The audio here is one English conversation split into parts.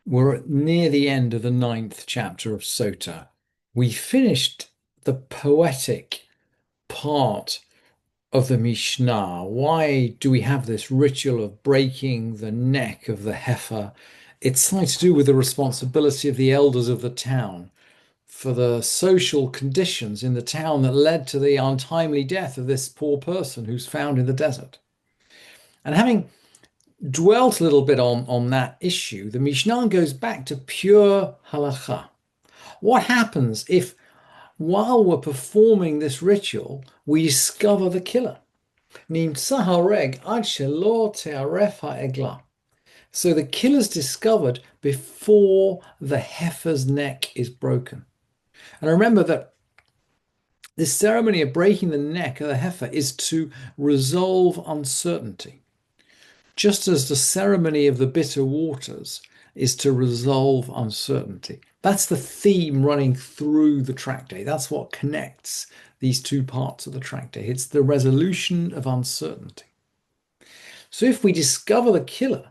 We're near the end of the ninth chapter of Sotah. We finished the poetic part of the Mishnah. Why do we have this ritual of breaking the neck of the heifer? It's something to do with the responsibility of the elders of the town for the social conditions in the town that led to the untimely death of this poor person who's found in the desert. And having dwelt a little bit on that issue, the Mishnah goes back to pure halacha. What happens if, while we're performing this ritual, we discover the killer? So the killer's discovered before the heifer's neck is broken. And remember that this ceremony of breaking the neck of the heifer is to resolve uncertainty, just as the ceremony of the bitter waters is to resolve uncertainty. That's the theme running through the tractate. That's what connects these two parts of the tractate. It's the resolution of uncertainty. So if we discover the killer,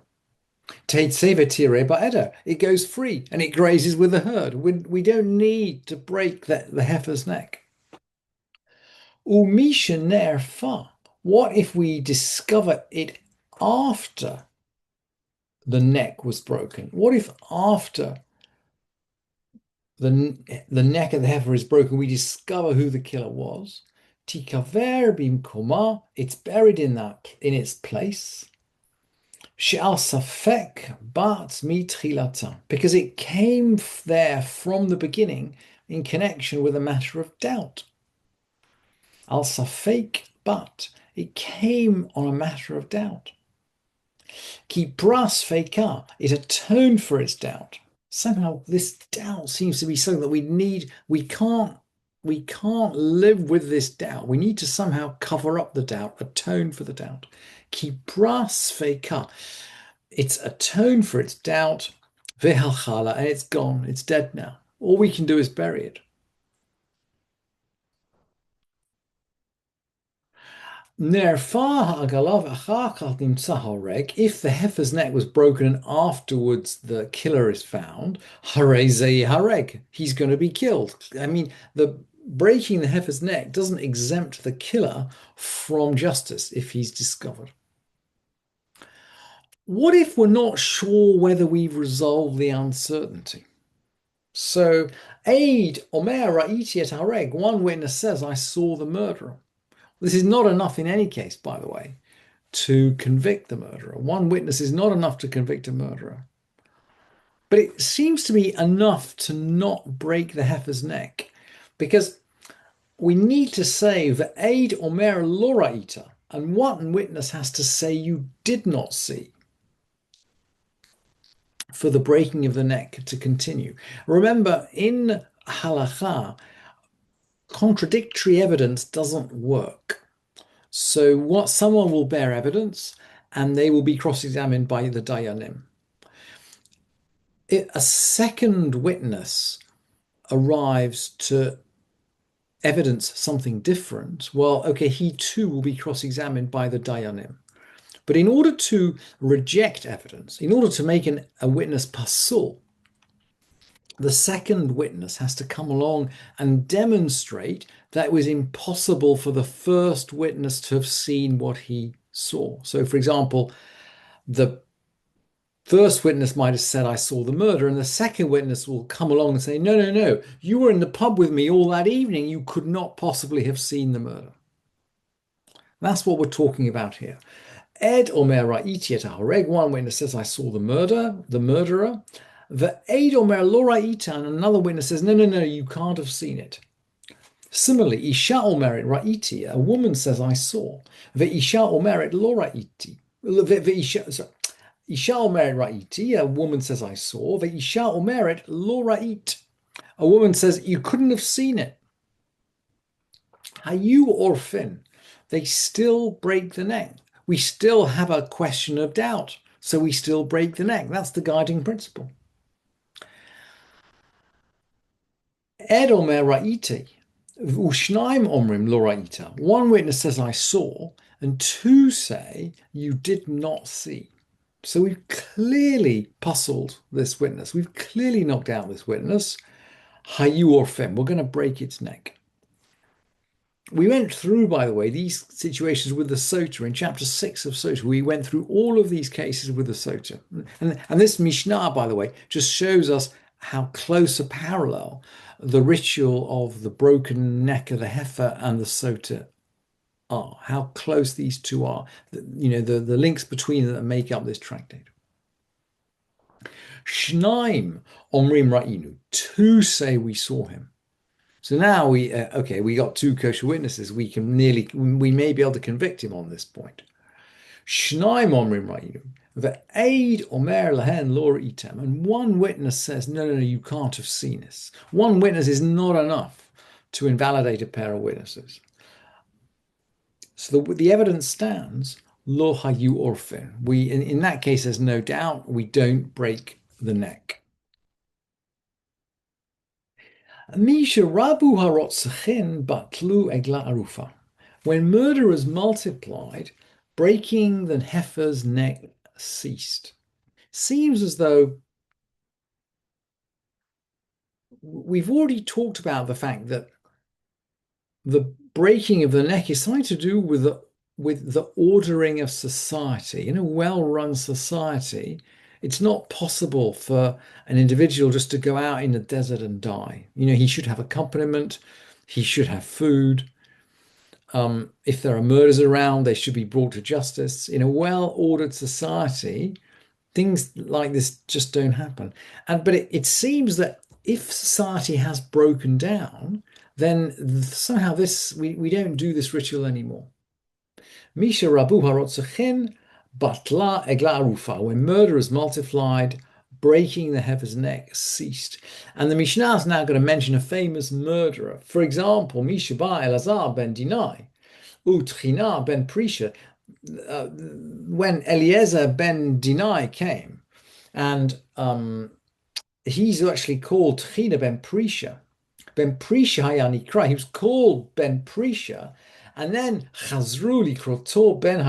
it goes free and it grazes with the herd. We don't need to break the heifer's neck. What if we discover it after the neck was broken? What if after the neck of the heifer is broken, we discover who the killer was? Tikaver bimkoma, it's buried in its place. She'al safek bat mitrilata, because it came there from the beginning in connection with a matter of doubt. Al safek bat, it came on a matter of doubt. Ki pras feka, it atoned for its doubt. Somehow this doubt seems to be something that we need. We can't live with this doubt. We need to somehow cover up the doubt, atone for the doubt. Ki pras feka, it's atoned for its doubt. Vehalchala, and it's gone. It's dead now. All we can do is bury it. If the heifer's neck was broken and afterwards the killer is found, hareg, he's going to be killed. I mean, the breaking the heifer's neck doesn't exempt the killer from justice if he's discovered. What if we're not sure whether we've resolved the uncertainty? So, Aid Omer Ra'iti et Hareg, one witness says, I saw the murderer. This is not enough in any case, by the way, to convict the murderer. One witness is not enough to convict a murderer. But it seems to be enough to not break the heifer's neck, because we need to say that Aid Omer Loraita, and one witness has to say you did not see, for the breaking of the neck to continue. Remember, in halacha, contradictory evidence doesn't work. So what someone will bear evidence and they will be cross-examined by the dayanim. A second witness arrives to evidence something different. Well, okay, he too will be cross-examined by the dayanim. But in order to reject evidence, in order to make a witness pasul, the second witness has to come along and demonstrate that it was impossible for the first witness to have seen what he saw. So, for example, the first witness might have said, I saw the murder, and the second witness will come along and say, no, no, no, you were in the pub with me all that evening. You could not possibly have seen the murder. That's what we're talking about here. Ed Omer Ra'iti et Hareg, one witness says, I saw the murderer. The Eid Omer Lo Ra'ita, and another witness says, no, no, no, you can't have seen it. Similarly, Isha Omeret Ra'iti, a woman says, I saw. Isha Omeret Lo Ra'iti. Isha Omeret Ra'iti, a woman says, I saw. Isha Omeret Lo Ra'it, a woman says, you couldn't have seen it. Hayu Orfin, they still break the neck. We still have a question of doubt, so we still break the neck. That's the guiding principle. Ed Omer Ra'iti, Ushnaim Omrim Lo Ra'ita. One witness says, I saw, and two say, you did not see. So we've clearly puzzled this witness. We've clearly knocked out this witness. Hayu Orfem, we're going to break its neck. We went through, by the way, these situations with the Sotah in chapter 6 of Sotah. We went through all of these cases with the Sotah. And this Mishnah, by the way, just shows us how close a parallel the ritual of the broken neck of the heifer and the Sotah are, how close these two are, the links between them that make up this tractate. Shnaim Omrim Ra'inu, two say we saw him. So now we got two kosher witnesses. We may be able to convict him on this point. Shnaim Omrim Ra'inu, the aid Omer Lahen Lor Item, and one witness says, no, you can't have seen this. One witness is not enough to invalidate a pair of witnesses. So the evidence stands, Lo Hayu Orfen. In that case, there's no doubt we don't break the neck. Misha Rabu Harotzachin Batlu Egla Arufa. When murder was multiplied, breaking the heifer's neck ceased. Seems as though we've already talked about the fact that the breaking of the neck is something to do with the ordering of society. In a well-run society, it's not possible for an individual just to go out in the desert and die. He should have accompaniment, he should have food. If there are murders around, they should be brought to justice. In a well-ordered society, things like this just don't happen. But it seems that if society has broken down, then somehow we don't do this ritual anymore. Misha Rabu Harotzachin Batla Egla Arufa. When murder is multiplied, breaking the heifer's neck ceased. And the Mishnah is now going to mention a famous murderer. For example, Misha Ba Elazar ben Dinai, Utchina ben Prisha. When Eliezer ben Dinai came, and he's actually called Tchina ben Prisha. Ben Prisha Hayanikra. He was called Ben Prisha, and then Chazruli Krotor Ben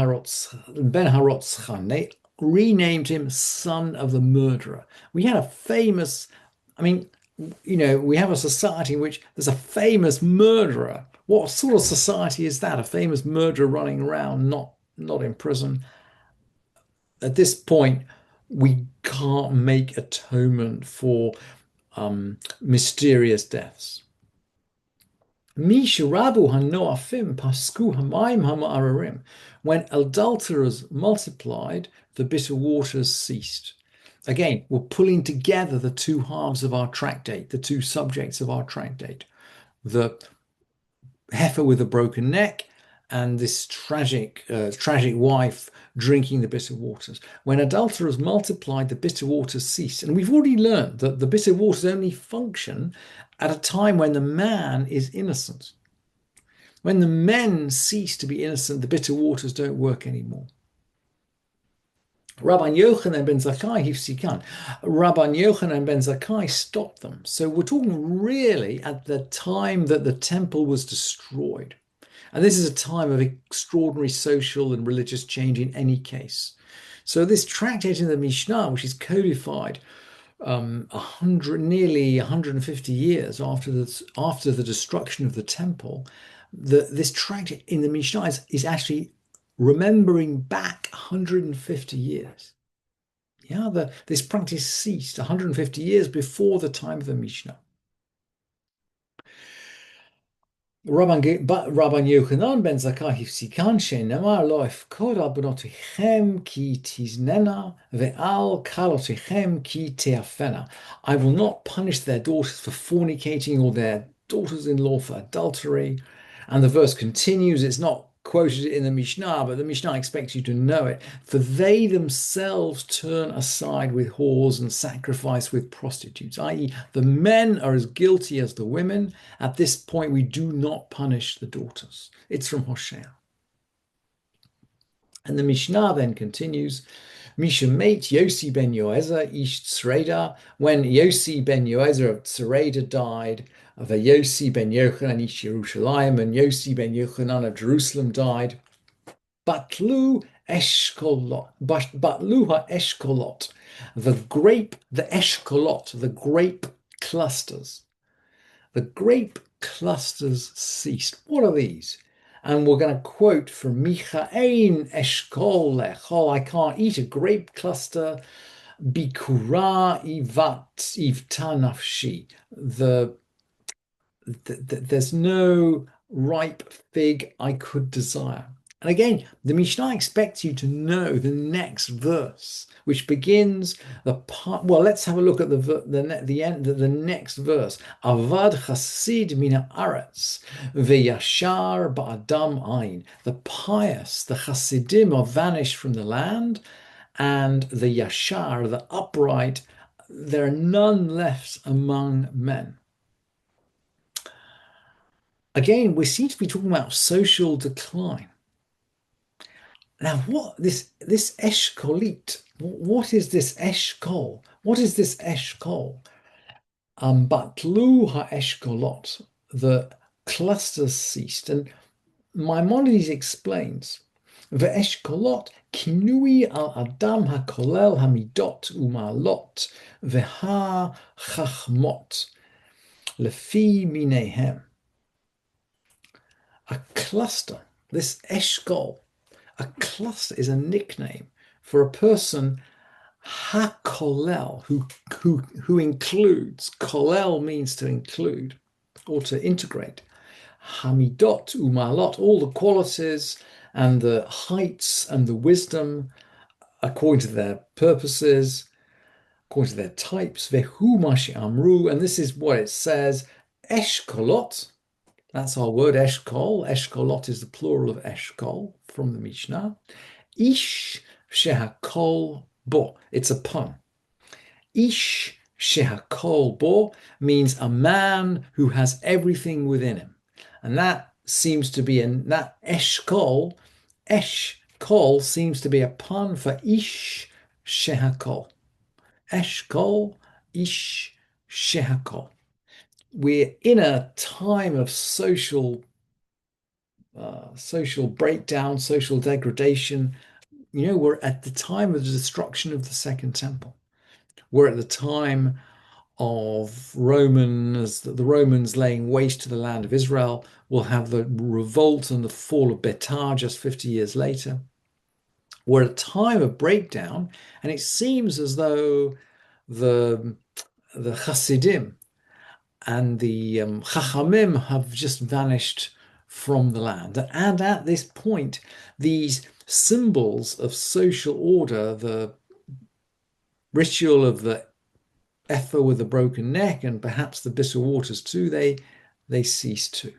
Harotzchan. They renamed him son of the murderer. We had a famous, we have a society in which there's a famous murderer. What sort of society is that? A famous murderer running around, not in prison. At this point, we can't make atonement for mysterious deaths. Mishrabu hanoafim pasku hamayim hama'ararim. When adulterers multiplied, the bitter waters ceased. Again, we're pulling together the two halves of our tractate, the two subjects of our tractate. The heifer with a broken neck and this tragic wife drinking the bitter waters. When adulterers multiplied, the bitter waters ceased. And we've already learned that the bitter waters only function at a time when the man is innocent. When the men cease to be innocent, the bitter waters don't work anymore. Rabban Yochanan ben Zakkai hifsikan. Rabban Yochanan ben Zakkai stopped them. So we're talking really at the time that the temple was destroyed. And this is a time of extraordinary social and religious change in any case. So this tractate in the Mishnah, which is codified nearly 150 years after the destruction of the temple, this tractate in the Mishnah is actually remembering back 150 years. Yeah, this practice ceased 150 years before the time of the Mishnah. Rabban Yochanan ben Zakkai hifsikan she'nemar lo efkod al benotichem ki tiznena ve'al kalotichem ki teafena. I will not punish their daughters for fornicating or their daughters-in-law for adultery. And the verse continues. It's not quoted in the Mishnah, but the Mishnah expects you to know it. For they themselves turn aside with whores and sacrifice with prostitutes, i.e. the men are as guilty as the women. At this point, we do not punish the daughters. It's from Hosea. And the Mishnah then continues, Misha mate Yossi ben Yoezer ish Tzreda. When Yossi ben Yoezer of Tzreda died, of Yossi ben Yochanan ish Yerushalayim, and Yossi ben Yochanan of Jerusalem died, Batlu eshkolot, batluha eshkolot, the eshkolot, the grape clusters. The grape clusters ceased. What are these? And we're going to quote from Micha Ein Eshkol Lechol. I can't eat a grape cluster. Bikura ivta nafshi. There's no ripe fig I could desire. And again, the Mishnah expects you to know the next verse, which begins the part. Well, let's have a look at the next verse. Avad chasid mina aretz veyashar ba'adam ayin. The pious, the chasidim are vanished from the land, and the yashar, the upright, there are none left among men. Again, we seem to be talking about social decline. Now, what this eshkolit? What is this eshkol? What is this eshkol? Batlu ha-eshkolot, the clusters ceased, and Maimonides explains the eshkolot kinui al adam hakolel hamidot umalot veha chachmot lefi minehem. A cluster, this eshkol, a cluster is a nickname for a person ha-kolel, who includes. Kolel means to include or to integrate. Hamidot umalot, all the qualities and the heights and the wisdom according to their purposes, according to their types. Vehu mashi amru, and this is what it says. Eshkolot. That's our word, eshkol. Eshkolot is the plural of eshkol from the Mishnah. Ish shehakol bo. It's a pun. Ish shehakol bo means a man who has everything within him. And that seems to be that eshkol seems to be a pun for ish shehakol. Eshkol, ish shehakol. We're in a time of social breakdown, social degradation. We're at the time of the destruction of the Second Temple. We're at the time of the Romans laying waste to the land of Israel. We'll have the revolt and the fall of Betar just 50 years later. We're at a time of breakdown, and it seems as though the Hasidim and the Chachamim have just vanished from the land. And at this point, these symbols of social order, the ritual of the heifer with a broken neck and perhaps the bitter waters too, they cease too.